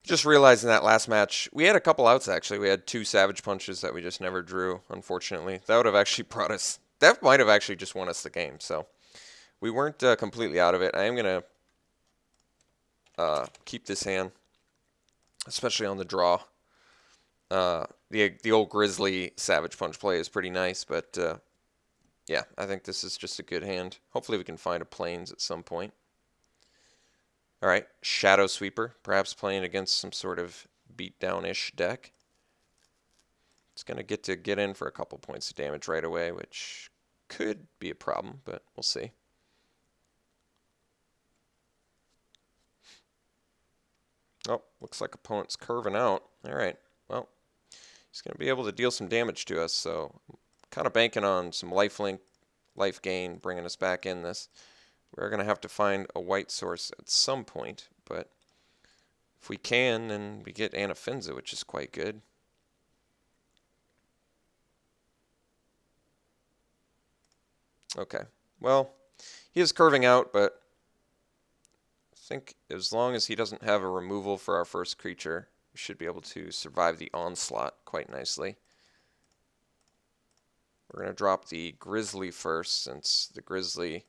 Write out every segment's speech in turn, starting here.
Just realizing that last match, we had a couple outs actually. We had two Savage Punches that we just never drew, unfortunately. That would have actually brought us, that might have actually just won us the game. So we weren't completely out of it. I am going to keep this hand, especially on the draw. The old Grizzly Savage Punch play is pretty nice, but yeah, I think this is just a good hand. Hopefully we can find a Plains at some point. All right, Shadow Sweeper, perhaps playing against some sort of beatdown-ish deck. It's going to get in for a couple points of damage right away, which could be a problem, but we'll see. Oh, looks like opponent's curving out. All right, well, he's going to be able to deal some damage to us, so I'm kind of banking on some lifelink, life gain, bringing us back in this. We're going to have to find a white source at some point, but if we can, then we get Anafenza, which is quite good. Okay, well, he is curving out, but I think as long as he doesn't have a removal for our first creature, we should be able to survive the onslaught quite nicely. We're going to drop the Grizzly first, since the Grizzly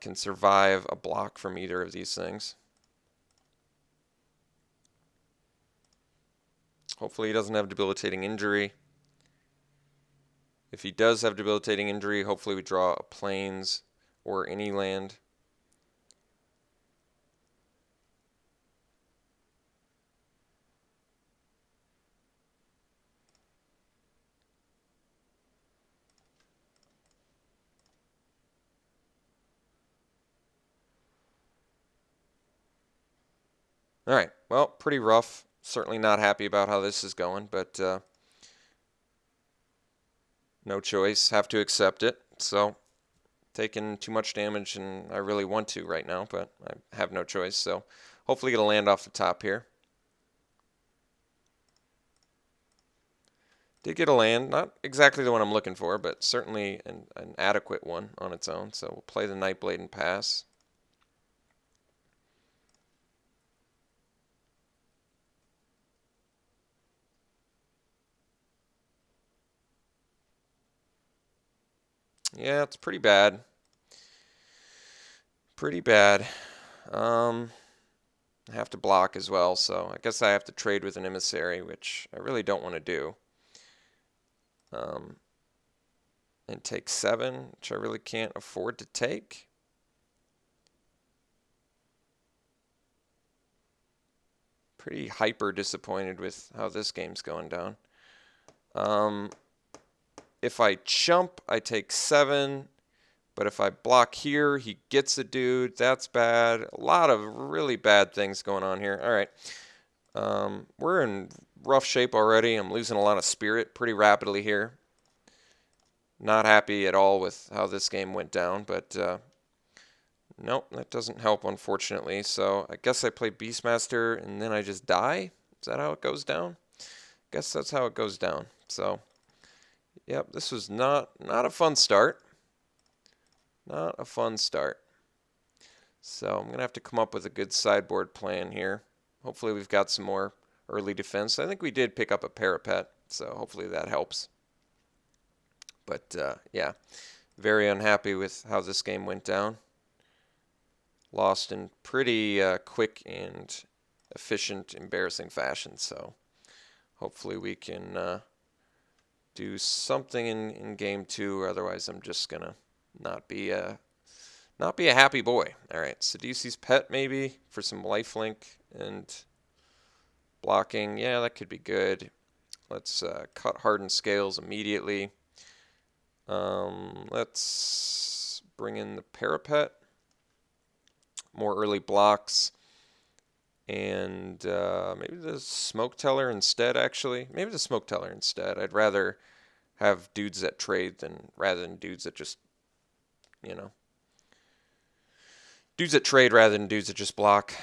can survive a block from either of these things. Hopefully he doesn't have debilitating injury. If he does have debilitating injury, hopefully we draw a Plains or any land. All right, well, pretty rough. Certainly not happy about how this is going, but no choice. Have to accept it. So, taking too much damage, and I really want to right now, but I have no choice. So, hopefully get a land off the top here. Did get a land, not exactly the one I'm looking for, but certainly an adequate one on its own. So, we'll play the Nightblade and pass. Yeah, it's pretty bad. Pretty bad. I have to block as well, so I guess I have to trade with an emissary, which I really don't want to do. And take 7, which I really can't afford to take. Pretty hyper disappointed with how this game's going down. If I chump, I take 7. But if I block here, he gets a dude. That's bad. A lot of really bad things going on here. All right. We're in rough shape already. I'm losing a lot of spirit pretty rapidly here. Not happy at all with how this game went down, but nope, that doesn't help, unfortunately. So I guess I play Beastmaster and then I just die? Is that how it goes down? Guess that's how it goes down. So, yep, this was not a fun start. Not a fun start. So I'm going to have to come up with a good sideboard plan here. Hopefully we've got some more early defense. I think we did pick up a parapet, so hopefully that helps. But yeah, very unhappy with how this game went down. Lost in pretty quick and efficient, embarrassing fashion. So hopefully we can do something in game 2. Otherwise, I'm just gonna not be a happy boy. All right, Sidisi's Pet maybe for some lifelink and blocking. Yeah, that could be good. Let's cut Hardened Scales immediately. Let's bring in the Parapet. More early blocks. And maybe the Smoke Teller instead, actually. Maybe the Smoke Teller instead. I'd rather have dudes that trade rather than dudes that just, dudes that trade rather than dudes that just block.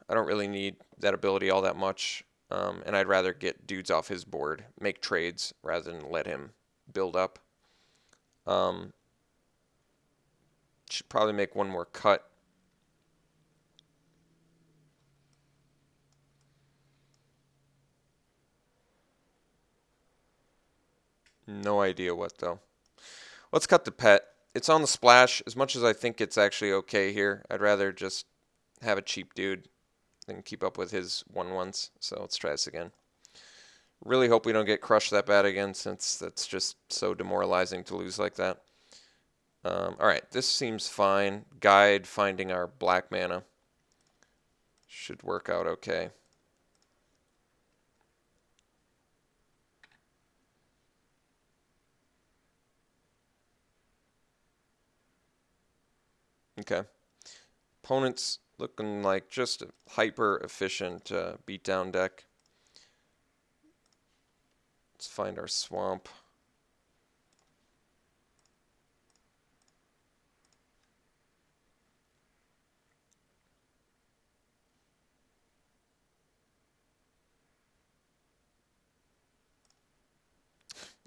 I don't really need that ability all that much. And I'd rather get dudes off his board, make trades, rather than let him build up. Should probably make one more cut. No idea what, though. Let's cut the pet. It's on the splash. As much as I think it's actually okay here, I'd rather just have a cheap dude than keep up with his 1/1s. So let's try this again. Really hope we don't get crushed that bad again, since that's just so demoralizing to lose like that. Alright, this seems fine. Guide finding our black mana. Should work out okay. Okay. Opponent's looking like just a hyper efficient beatdown deck. Let's find our swamp.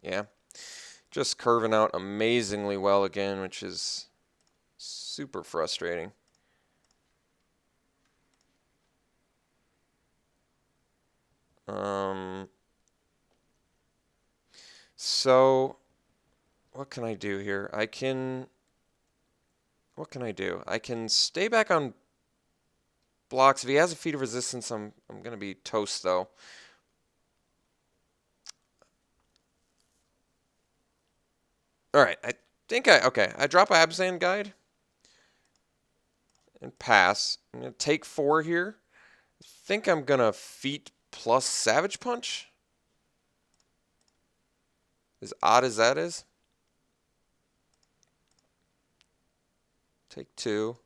Yeah. Just curving out amazingly well again, which is super frustrating. So what can I do here? What can I do? I can stay back on blocks. If he has a feat of resistance, I'm gonna be toast though. Alright, I drop a Abzan Guide and pass. I'm gonna take 4 here. I think I'm gonna feat plus Savage Punch. As odd as that is. Take 2.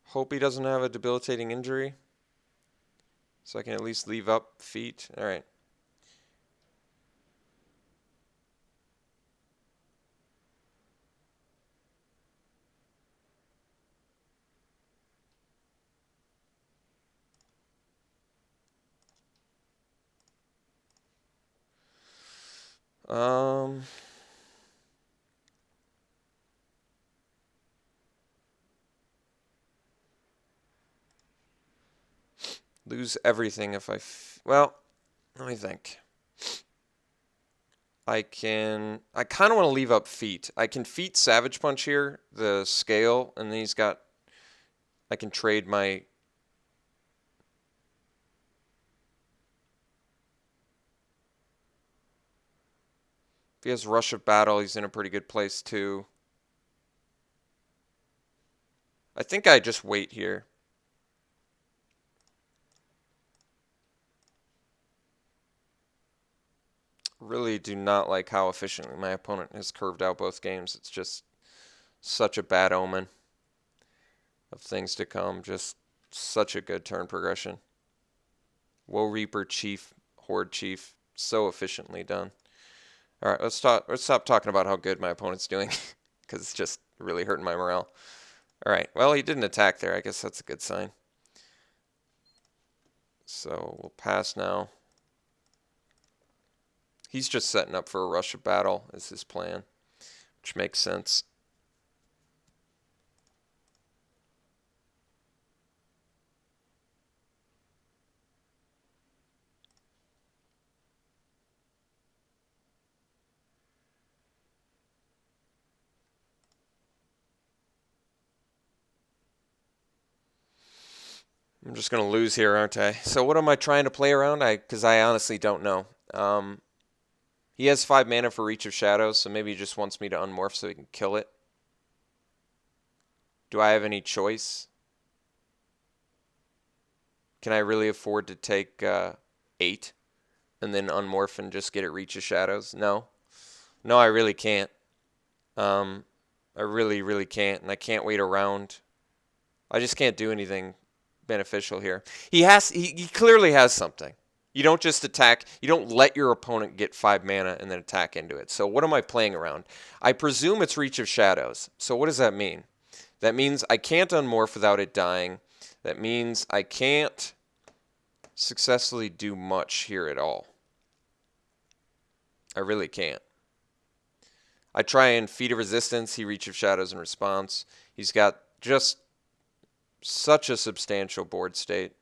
Hope he doesn't have a debilitating injury. So I can at least leave up feet. Alright. Lose everything if well, let me think. I kind of want to leave up feet. I can feat Savage Punch here, the scale, and then I can trade my... If he has Rush of Battle, he's in a pretty good place too. I think I just wait here. Really do not like how efficiently my opponent has curved out both games. It's just such a bad omen of things to come. Just such a good turn progression. Woe Reaper, Chief, Horde Chief, so efficiently done. All right, let's stop talking about how good my opponent's doing, because it's just really hurting my morale. All right, well, he didn't attack there. I guess that's a good sign. So we'll pass now. He's just setting up for a Rush of Battle is his plan, which makes sense. I'm just going to lose here, aren't I? So what am I trying to play around? Because I honestly don't know. He has 5 mana for Reach of Shadows, so maybe he just wants me to unmorph so he can kill it. Do I have any choice? Can I really afford to take 8 and then unmorph and just get it Reach of Shadows? No. No, I really can't. I really, really can't, and I can't wait around. I just can't do anything beneficial here. He clearly has something. You don't just attack. You don't let your opponent get 5 mana and then attack into it. So what am I playing around? I presume it's Reach of Shadows. So what does that mean? That means I can't unmorph without it dying. That means I can't successfully do much here at all. I really can't. I try and Feat of Resistance. He Reach of Shadows in response. He's got just such a substantial board state.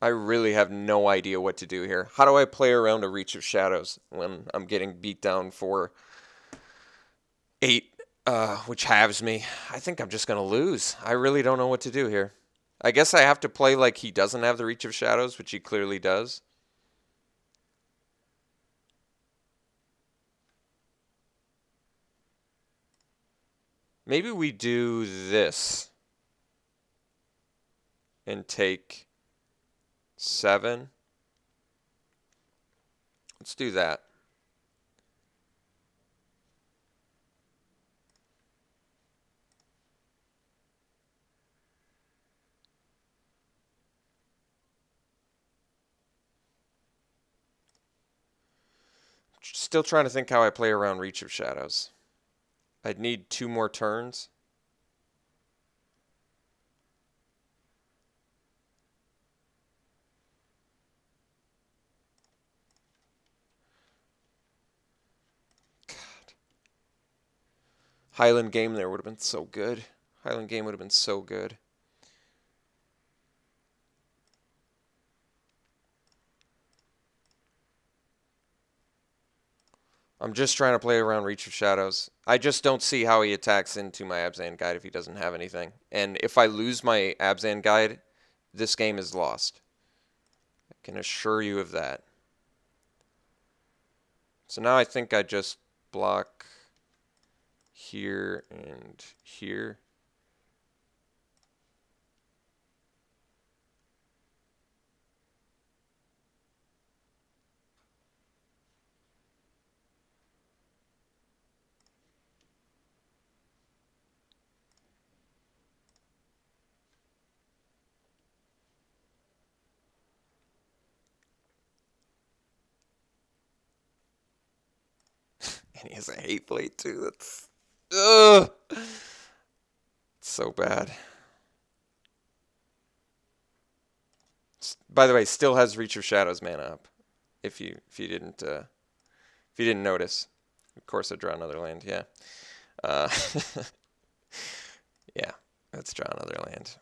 I really have no idea what to do here. How do I play around a Reach of Shadows when I'm getting beat down for 8, which halves me? I think I'm just going to lose. I really don't know what to do here. I guess I have to play like he doesn't have the Reach of Shadows, which he clearly does. Maybe we do this and take 7. Let's do that. Still trying to think how I play around Reach of Shadows. I'd need 2 more turns. God. Highland Game there would have been so good. Highland Game would have been so good. I'm just trying to play around Reach of Shadows. I just don't see how he attacks into my Abzan Guide if he doesn't have anything. And if I lose my Abzan Guide, this game is lost. I can assure you of that. So now I think I just block here and here. And he has a hate blade too. That's ugh. It's so bad. By the way, still has Reach of Shadows mana up. If you didn't notice. Of course I draw another land, yeah. Uh, yeah, let's draw another land.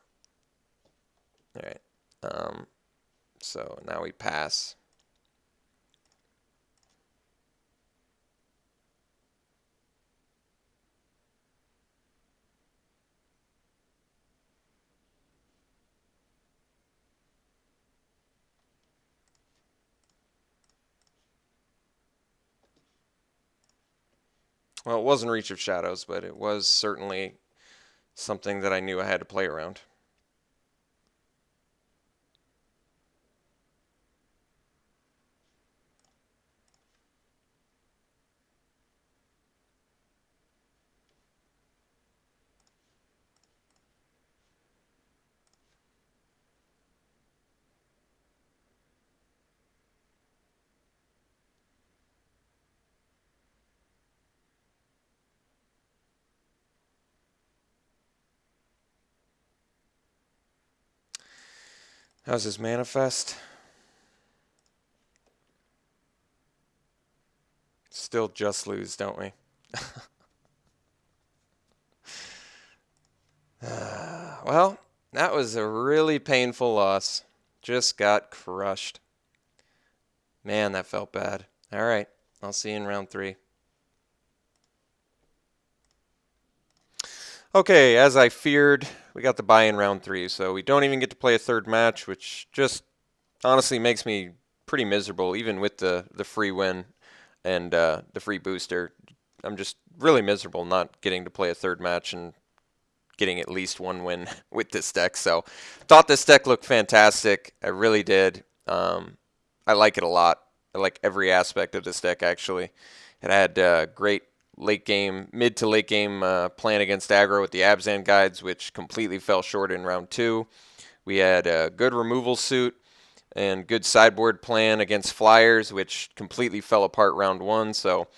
Alright. So now we pass. Well, it wasn't Reach of Shadows, but it was certainly something that I knew I had to play around. How's his manifest? Still just lose, don't we? Well, that was a really painful loss. Just got crushed. Man, that felt bad. All right, I'll see you in round 3. Okay, as I feared, we got the bye in round 3, so we don't even get to play a third match, which just honestly makes me pretty miserable, even with the free win and the free booster. I'm just really miserable not getting to play a third match and getting at least 1 win with this deck. So thought this deck looked fantastic. I really did. I like it a lot. I like every aspect of this deck, actually. It had great mid to late game plan against aggro with the Abzan guides, which completely fell short in round 2. We had a good removal suit and good sideboard plan against flyers, which completely fell apart round 1. So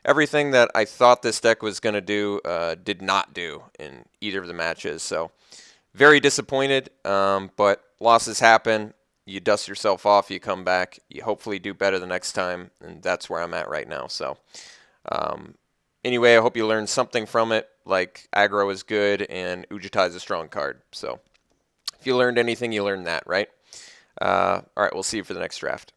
everything that I thought this deck was going to do did not do in either of the matches. So very disappointed, but losses happen. You dust yourself off, you come back, you hopefully do better the next time, and that's where I'm at right now. So anyway, I hope you learned something from it, like aggro is good and Ujatai is a strong card. So if you learned anything, you learned that, right? All right, we'll see you for the next draft.